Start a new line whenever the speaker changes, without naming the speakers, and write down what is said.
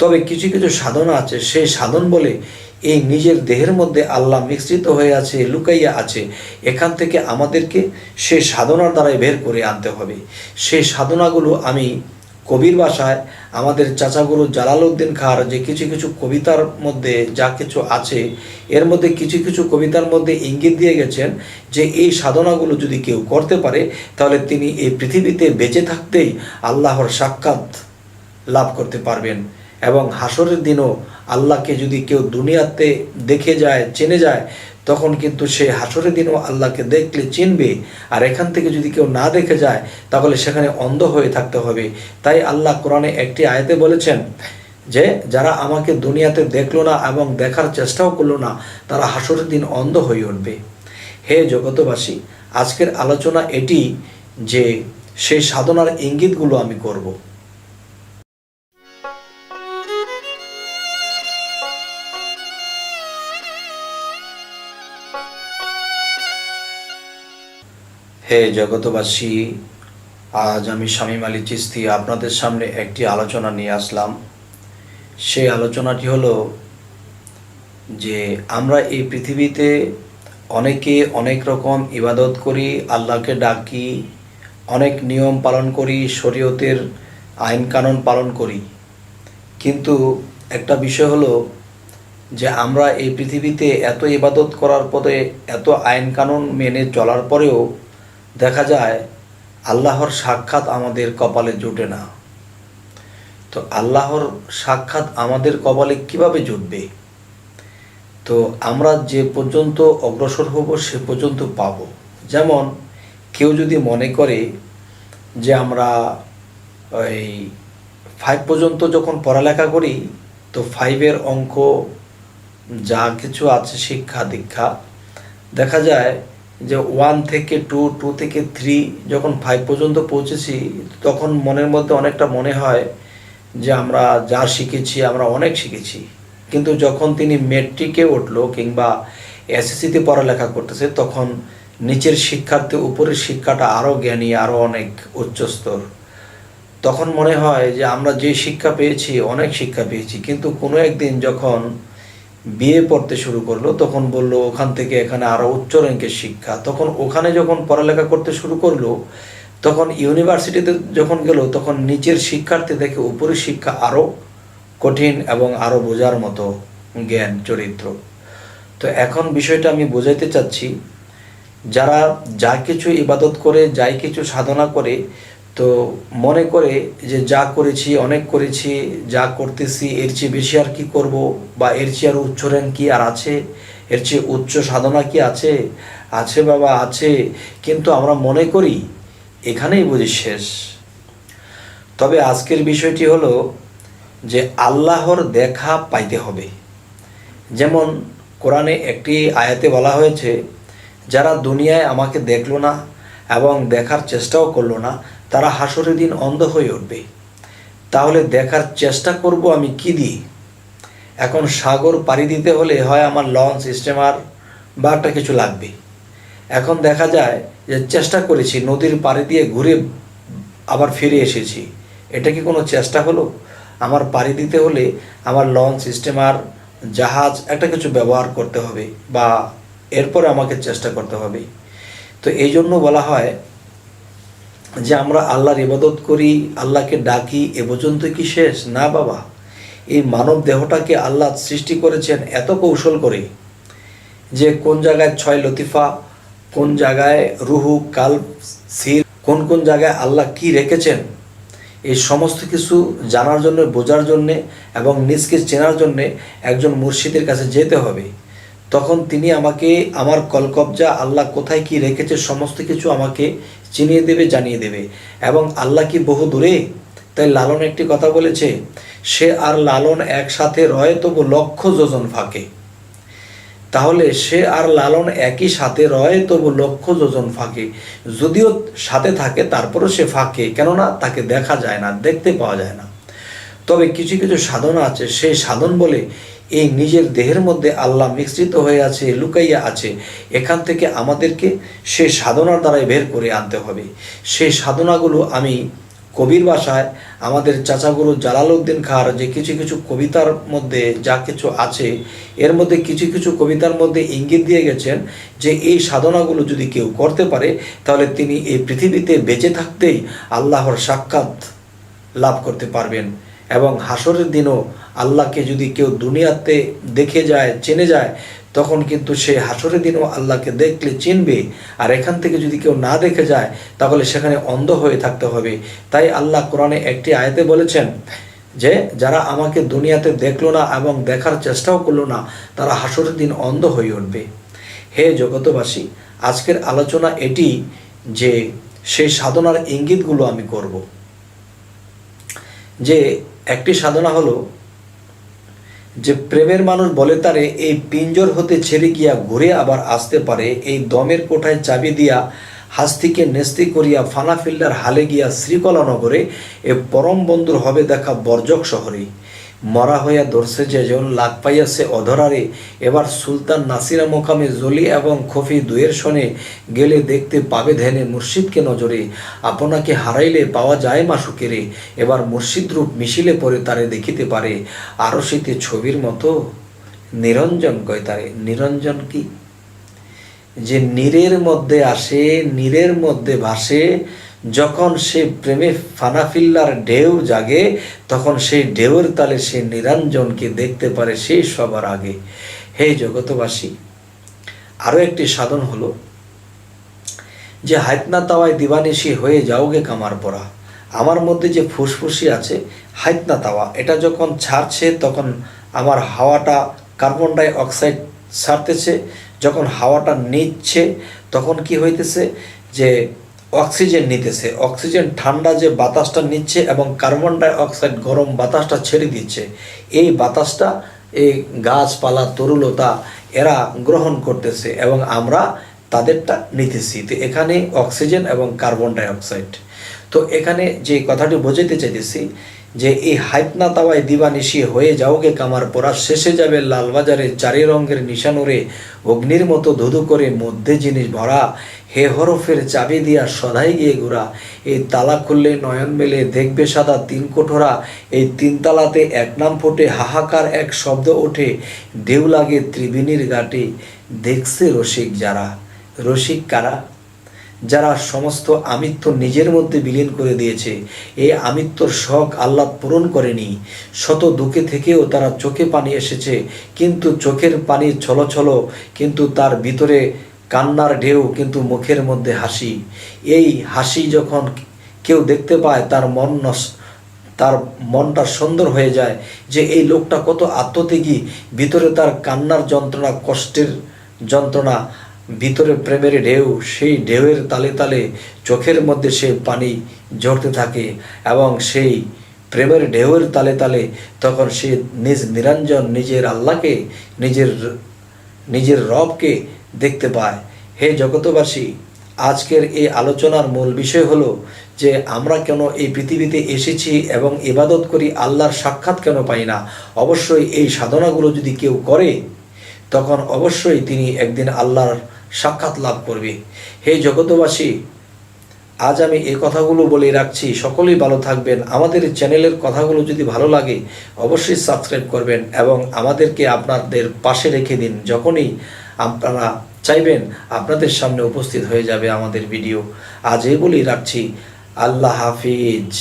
তবে কিছু কিছু সাধনা আছে, সেই সাধন বলে এই নিজের দেহের মধ্যে আল্লাহ মিশ্রিত হয়ে আছে, লুকাইয়া আছে। এখান থেকে আমাদেরকে সেই সাধনার দ্বারাই বের করে আনতে হবে। সেই সাধনাগুলো আমি কবির ভাষায় আমাদের চাচাগুরু জালালউদ্দিন খাঁর যে কিছু কিছু কবিতার মধ্যে যা কিছু আছে, এর মধ্যে কিছু কিছু কবিতার মধ্যে ইঙ্গিত দিয়ে গেছেন যে এই সাধনাগুলো যদি কেউ করতে পারে তাহলে তিনি এই পৃথিবীতে বেঁচে থাকতেই আল্লাহর সাক্ষাৎ লাভ করতে পারবেন। এবং হাসরের দিনও আল্লাহকে যদি কেউ দুনিয়াতে দেখে যায়, চেনে যায়, তখন কিন্তু সে হাসরের দিনও আল্লাহকে দেখলে চিনবে। আর এখান থেকে যদি কেউ না দেখে যায় তাহলে সেখানে অন্ধ হয়ে থাকতে হবে। তাই আল্লাহ কোরআনে একটি আয়াতে বলেছেন যে যারা আমাকে দুনিয়াতে দেখলো না এবং দেখার চেষ্টাও করলো না, তারা হাসরের দিন অন্ধ হয়ে উঠবে। হে জগতবাসী, আজকের আলোচনা এটি যে সেই সাধনার ইঙ্গিতগুলো আমি করব। হে জগতবাসী, আজ আমি শামীম আলী চিশতি আপনাদের সামনে একটি আলোচনা নিয়ে আসলাম। সেই আলোচনাটি হলো যে আমরা এই পৃথিবীতে অনেকে অনেক রকম ইবাদত করি, আল্লাহকে ডাকি, অনেক নিয়ম পালন করি, শরীয়তের আইন কানুন পালন করি। কিন্তু একটা বিষয় হলো যে আমরা এই পৃথিবীতে এত ইবাদত করার পরে, এত আইন কানুন মেনে চলার পরেও দেখা যায় আল্লাহর সাক্ষাৎ আমাদের কপালে জুটে না। তো আল্লাহর সাক্ষাৎ আমাদের কপালে কিভাবে জুটবে? তো আমরা যে পর্যন্ত অগ্রসর হব সে পর্যন্ত পাব। যেমন কেউ যদি মনে করে যে আমরা ওই 5 পর্যন্ত যখন পড়ালেখা করি, তো 5-এর অঙ্ক যা কিছু আছে শিক্ষা দীক্ষা, দেখা যায় যে 1 থেকে 2, 2 থেকে 3, যখন 5 পর্যন্ত পৌঁছেছি তখন মনের মধ্যে অনেকটা মনে হয় যে আমরা যা শিখেছি আমরা অনেক শিখেছি। কিন্তু যখন তিনি মেট্রিকে উঠলো কিংবা এসএসসিতে পড়ালেখা করতেছে, তখন নিচের শিক্ষার্থী উপরের শিক্ষাটা আরও জ্ঞানী, আরও অনেক উচ্চস্তর। তখন মনে হয় যে আমরা যে শিক্ষা পেয়েছি অনেক শিক্ষা পেয়েছি, কিন্তু কোনো একদিন যখন বিয়ে পড়তে শুরু করলো তখন বললো ওখান থেকে এখানে আরও উচ্চ র্যাঙ্কের শিক্ষা। তখন ওখানে যখন পড়ালেখা করতে শুরু করলো, তখন ইউনিভার্সিটিতে যখন গেল তখন নিচের শিক্ষার্থী থেকে উপরের শিক্ষা আরও কঠিন এবং আরও বোঝার মতো জ্ঞান চরিত্র। তো এখন বিষয়টা আমি বোঝাইতে চাচ্ছি, যারা যা কিছু ইবাদত করে, যাই কিছু সাধনা করে, তো মনে করে যে যা করেছি অনেক করেছি, যা করতেছি এর চেয়ে বেশি আর কি করব, বা এর চেয়ে আর উচ্চ র্যাঙ্ক কি আর আছে, এর চেয়ে উচ্চ সাধনা কি আছে? আছে বাবা, আছে, কিন্তু আমরা মনে করি এখানেই বুঝি শেষ। তবে আজকের বিষয়টি হলো যে আল্লাহর দেখা পাইতে হবে। যেমন কোরআনে একটি আয়াতে বলা হয়েছে, যারা দুনিয়ায় আমাকে দেখলো না এবং দেখার চেষ্টাও করলো না, তারা হাসরের দিন অন্ধ হয়ে উঠবে। তাহলে দেখার চেষ্টা করব আমি কি দিয়ে? এখন সাগর পাড়ি দিতে হলে হয় আমার লঞ্চ, স্টিমার বা একটা কিছু লাগবে। এখন দেখা যায় যে চেষ্টা করেছি, নদীর পাড়ি দিয়ে ঘুরে আবার ফিরে এসেছি, এটা কি কোনো চেষ্টা হলো? আমার পাড়ি দিতে হলে আমার লঞ্চ, স্টিমার, জাহাজ একটা কিছু ব্যবহার করতে হবে, বা এরপরে আমাকে চেষ্টা করতে হবে। তো এই জন্য বলা হয় যে আমরা আল্লাহর ইবাদত করি, আল্লাহকে ডাকি, এ পর্যন্ত কি শেষ? না বাবা, এই মানব দেহটাকে আল্লাহ সৃষ্টি করেছেন এত কৌশল করে যে কোন জায়গায় 6 লতিফা, কোন জায়গায় রুহু, কালব, সির, কোন কোন জায়গায় আল্লাহ কি রেখেছেন, এই সমস্ত কিছু জানার জন্য, বোঝার জন্যে এবং নিজকে চেনার জন্যে একজন মুর্শিদের কাছে যেতে হবে। তখন তিনি আমাকে আমার কলকবজা আল্লাহ কোথায় কি রেখেছে সমস্ত কিছু আমাকে চিনিয়ে দেবে, জানিয়ে দেবে। এবং আল্লাহ কি বহু দূরে? তাই লালন একটি কথা বলেছে, সে আর লালন একসাথে রয় তবু লক্ষ যোজন ফাঁকে। তাহলে সে আর লালন একই সাথে রয় তবু লক্ষ যোজন ফাঁকে। যদিও সাথে থাকে তারপরও সে ফাঁকে, কেননা তাকে দেখা যায় না, দেখতে পাওয়া যায় না। তবে কিছু কিছু সাধনা আছে, সেই সাধন বলে এই নিজের দেহের মধ্যে আল্লাহ মিশ্রিত হয়ে আছে, লুকাইয়া আছে। এখান থেকে আমাদেরকে সেই সাধনার দ্বারাই বের করে আনতে হবে। সেই সাধনাগুলো আমি কবির ভাষায় আমাদের চাচাগুরু জালালউদ্দিন খাঁর যে কিছু কিছু কবিতার মধ্যে যা কিছু আছে, এর মধ্যে কিছু কিছু কবিতার মধ্যে ইঙ্গিত দিয়ে গেছেন যে এই সাধনাগুলো যদি কেউ করতে পারে তাহলে তিনি এই পৃথিবীতে বেঁচে থাকতেই আল্লাহর সাক্ষাৎ লাভ করতে পারবেন, এবং হাসরের দিনও আল্লাহকে যদি কেউ দুনিয়াতে দেখে যায়, চেনে যায়, তখন কিন্তু সে হাসরের দিনও আল্লাহকে দেখলে চিনবে। আর এখান থেকে যদি কেউ না দেখে যায় তাহলে সেখানে অন্ধ হয়ে থাকতে হবে। তাই আল্লাহ কোরআনে একটি আয়াতে বলেছেন যে যারা আমাকে দুনিয়াতে দেখলো না এবং দেখার চেষ্টাও করলো না, তারা হাসরের দিন অন্ধ হয়ে উঠবে। হে জগতবাসী, আজকের আলোচনা এটি যে সেই সাধনার ইঙ্গিতগুলো আমি করব। যে একটি সাধনা হলো যে প্রেমের মানুষ বলে তারে এই পিঞ্জর হতে ছেড়ে গিয়া ঘুরে আবার আসতে পারে, এই দমের কোঠায় চাবি দিয়া হাস্তিকে নেস্তি করিয়া ফানা ফিল্ডার হালে গিয়া শ্রীকলা নগরে, এ পরম বন্ধুর হবে দেখা বর্জক শহরে। মরা হইয়া ধরছে যে জন লাগ পাইয়াছে অধরারে, এবার সুলতান নাসিরা মোকামে জলি এবং খফি দুয়ের শনে, গেলে দেখতে পাবে ধ্যানে মুর্শিদকে নজরে, আপনাকে হারাইলে পাওয়া যায় মাসুকেরে, এবার মুর্শিদ রূপ মিশিলে পরে তারে দেখিতে পারে, আরশিতে ছবির মতো নিরঞ্জন কয় তারে। নিরঞ্জন কি? যে নীরের মধ্যে আসে, নীরের মধ্যে ভাসে, যখন সে প্রেমে ফানাফিল্লার ঢেউ জাগে, তখন সেই ঢেউয়ের তালে সে নিরঞ্জনকে দেখতে পারে সেই সবার আগে। হে জগতবাসী, আরও একটি সাধন হলো যে হাইতনা তাওয়ায় দিবানিশি হয়ে যাওগে কামার পরা। আমার মধ্যে যে ফুসফুসি আছে হাইতনা তাওয়া, এটা যখন ছাড়ছে তখন আমার হাওয়াটা কার্বন ডাই অক্সাইড ছাড়তেছে, যখন হাওয়াটা নিচ্ছে তখন কি হইতেছে যে অক্সিজেন নিতেছে, অক্সিজেন ঠান্ডা যে বাতাসটা নিচ্ছে এবং কার্বন ডাই অক্সাইড গরম বাতাসটা ছেড়ে দিচ্ছে। এই বাতাসটা এই গাছপালা তরুলতা এরা গ্রহণ করতেছে এবং আমরা তাদেরটা নিতেছি। তো এখানে অক্সিজেন এবং কার্বন ডাই অক্সাইড। তো এখানে যে কথাটি বোঝাতে চাইতেছি যে এই হাইতনা তাওয়ায় দিবানিশি হয়ে যাওগে কামার পরা, শেষে যাবে লালবাজারে চারি রঙের নিশানুরে, অগ্নির মতো ধুধু করে মধ্যে জিনিস ভরা, হে হরফের চাবি দিয়া সদাই গিয়ে ঘোরা, এই তালা খুললে নয়ন মেলে দেখবে সাদা তিন কোঠরা, এই তিন তালাতে এক নাম ফোটে হাহাকার এক শব্দ ওঠে, ঢেউ লাগে ত্রিবেণীর ঘাটে, দেখছে রসিক যারা। রসিক কারা? যারা সমস্ত আমিত্ব নিজের মধ্যে বিলীন করে দিয়েছে। এই আমিত্বর শখ আল্লাহ পূরণ করেনি। শত দুঃখে থেকেও তারা চোখে পানি এসেছে, কিন্তু চোখের পানি ছলছল, কিন্তু তার ভিতরে কান্নার ঢেউ, কিন্তু মুখের মধ্যে হাসি। এই হাসি যখন কেউ দেখতে পায় তার মনটা সুন্দর হয়ে যায় যে এই লোকটা কত আত্মত্যাগী, ভিতরে তার কান্নার যন্ত্রণা, কষ্টের যন্ত্রণা, ভিতরে প্রেমের ঢেউ, সেই ঢেউয়ের তালে তালে চোখের মধ্যে সে পানি ঝরতে থাকে এবং সেই প্রেমের ঢেউয়ের তালে তালে তখন সে নিজ নিরঞ্জন, নিজের আল্লাহকে, নিজের রবকে দেখতে পায়। হে জগতবাসী, আজকের এই আলোচনার মূল বিষয় হলো যে আমরা কেন এই পৃথিবীতে এসেছি এবং ইবাদত করি, আল্লাহর সাক্ষাৎ কেন পাই না। অবশ্যই এই সাধনাগুলো যদি কেউ করে তখন অবশ্যই তিনি একদিন আল্লাহর সাক্ষাৎ লাভ করবে। হে জগতবাসী, আজ আমি এই কথাগুলো বলে রাখছি, সকলেই ভালো থাকবেন। আমাদের চ্যানেলের কথাগুলো যদি ভালো লাগে অবশ্যই সাবস্ক্রাইব করবেন এবং আমাদেরকে আপনাদের পাশে রেখে দিন। যখনই আপনারা চাইবেন আপনাদের সামনে উপস্থিত হয়ে যাবে আমাদের ভিডিও। আজ এই বলেই রাখছি, আল্লাহ হাফিজ।